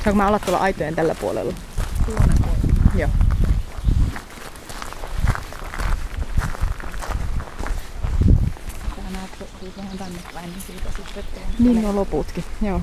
Saanko mä olla tuolla aitojen tällä puolella? Tuonne puolelle. Joo. Tää näyttää siis vähän tänne päin, niin siitä sitten... Niin nuo loputkin, joo.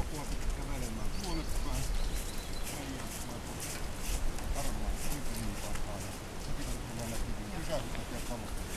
apua kävelemään tuonne päin. Varmaan niin paikkaa. Se pitäisi tulla näkyviin. Pysähdyt ja palotta.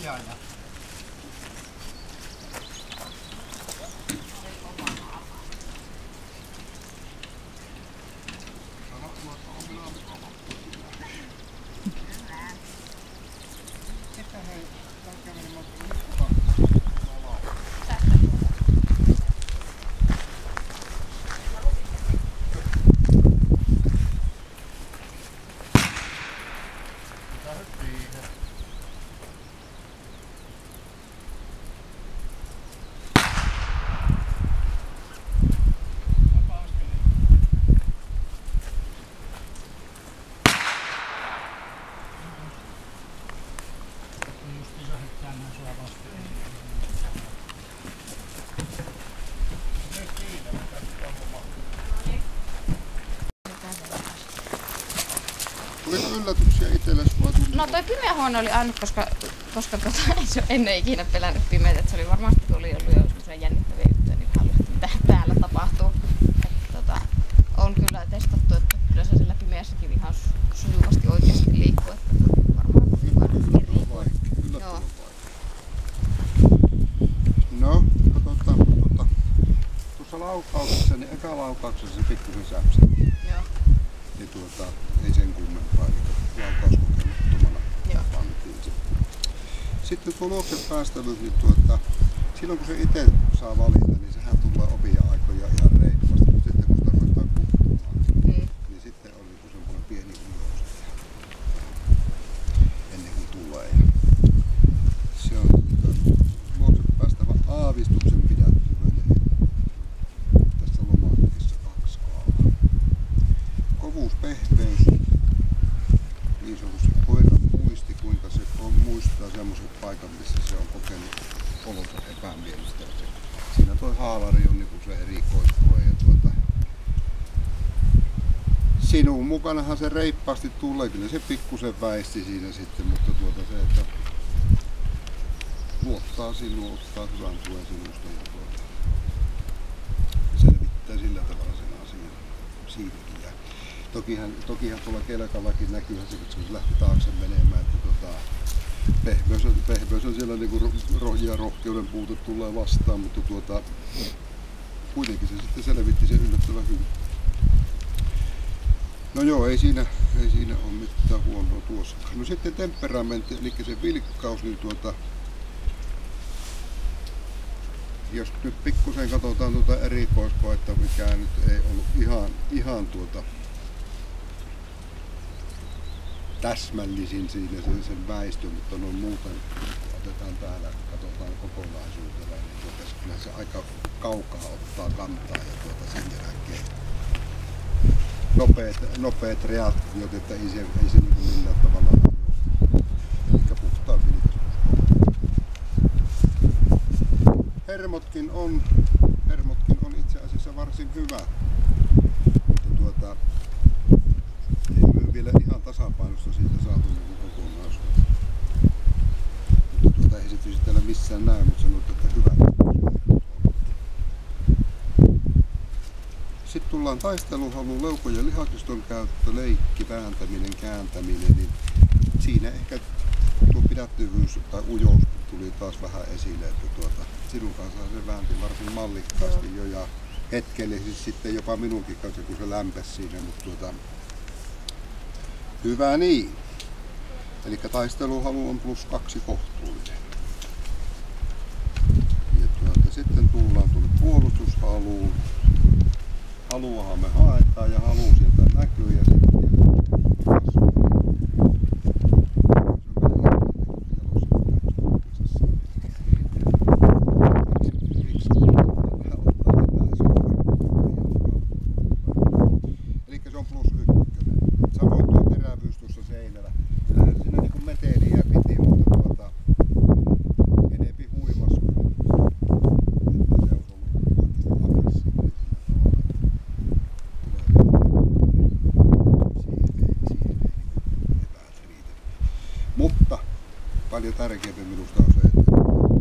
ohjaaja. Tuliko yllätyksiä itsellesi vai tuli? No toi pimeä huone oli ainut, koska ei se ole ennen ikinä pelännyt pimeitä. Se oli varmasti tuli ollut jo semmoisia jännittäviä juttuja, niin vähän oli, mitä täällä tapahtuu. On kyllä testattu, että kyllä se siellä pimeässäkin ihan sujuvasti oikeasti liikkuu. Että varmaan eri. Joo. No, katsotaan. Tuossa laukauksessa, niin eka laukauksessa se pikkusen säpsi. Joo. Niin ei sen kummempaa, niin laukauskokemattomana pantiin se. Sitten tuloksen päästävyys, niin silloin kun se itse saa valita, niin sehän tulee omia aikoja ihan reippaasti. Mutta sitten kun sitä ruvetaan kutsumaan, niin sitten on niin semmoinen pieni ylös ennen kuin tulee. Se on tuloksen päästävä aavistuksen pidättyväinen. Tässä lomakkeessa 2 skaalaa. Kovuus, pehmeys, niin sanotusti koiran muisti, kuinka se muistaa semmoisen paikan, missä se on kokenut olonsa epämielistä. Siinä toi haalari on niinku se erikoiskoe. Sinun mukanahan se reippaasti tulee, kyllä se pikkusen väisti siinä sitten, mutta se, että luottaa sinuun, ottaa hyvän tuen sinusta ja selvittää sillä tavalla sen asian siitäkin. Tokihan tuolla kelkallakin näkyyhän se, kun se lähti taakse menemään, että pehmeys on siellä niinku ja rohkeuden puute tulee vastaan, mutta kuitenkin se sitten selvitti sen yllättävän hyvin. No joo, ei siinä ole mitään huonoa tuossa. No sitten temperamentti, eli se vilkkaus, niin jos nyt pikkusen katsotaan erikoiskoetta, mikä nyt ei ollut ihan täsmällisin siinä sen väistö, mutta no muuten otetaan täällä, katsotaan kokonaisuutena, niin kyllä se aika kaukaa ottaa kantaa ja sen jälkeen nopeat reaktiot, että ei se niin millään tavalla hajoa. Eli puhtaan vilkastus. Hermotkin on itse asiassa varsin hyvä, mutta ei myy vielä ihan tasapainosta siitä saatu kokonaisuutta. Mutta ei se tietysti täällä missään näy, mutta sanoit, että hyvä. Sitten tullaan taisteluhalu, leukojen lihakiston käyttö, leikki, vääntäminen, kääntäminen, niin siinä ehkä tuo pidättyvyys tai ujous tuli taas vähän esille, että sinun kanssa se väänti varsin mallikkaasti jo ja hetkellisesti sitten jopa minunkin kanssa, kun se lämpesi siinä, mutta hyvä niin. Eli taisteluhalu on +2 kohtuullinen. Ja sitten tullaan tuonne puolustushaluun. Haluahan me haetaan ja halu sieltä näkyy ja sitten eli se on +1. Samoin tuo terävyys tuossa seinällä. Kyllähän siinä niinku meteliä piti, mutta enempi huimas. Että se on ollut oikeasti aggressiivinen mutta paljon tärkeämpi minusta on se, että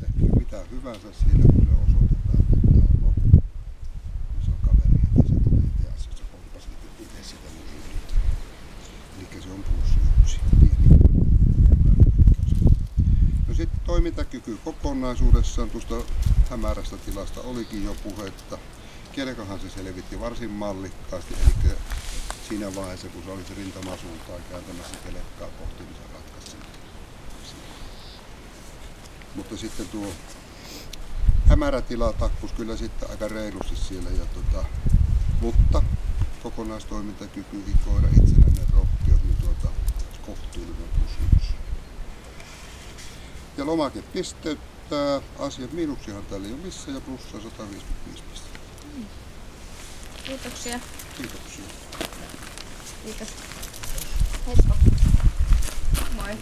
tehkää mitä hyvänsä siellä, kun se osoitetaan, että tämä on loppu. Se on kaveri, että se tulee itse asiassa kompasi itse sitä mun yrittää. Eli se on +1. Pieni. No sitten toimintakyky kokonaisuudessaan, tuosta hämärästä tilasta olikin jo puhetta. Kelkahan se selvitti varsin mallikkaasti, eli siinä vaiheessa kun se olisi rintamasuuntaan kääntämässä kelekkaa kohti, niin se ratkaisi sen. Mutta sitten tuo hämärätila takkus kyllä sitten aika reilusti siellä, mutta kokonaistoimintakyky, koira, itsenäinen rohkeus, niin kohtuullinen kysymys. Ja lomake pisteyttää, asiat miinuksiahan täällä ei ole missään ja plussaa 155 pistettä. Kiitoksia. Kiitoksia. Kiitos. Heippa. Moi.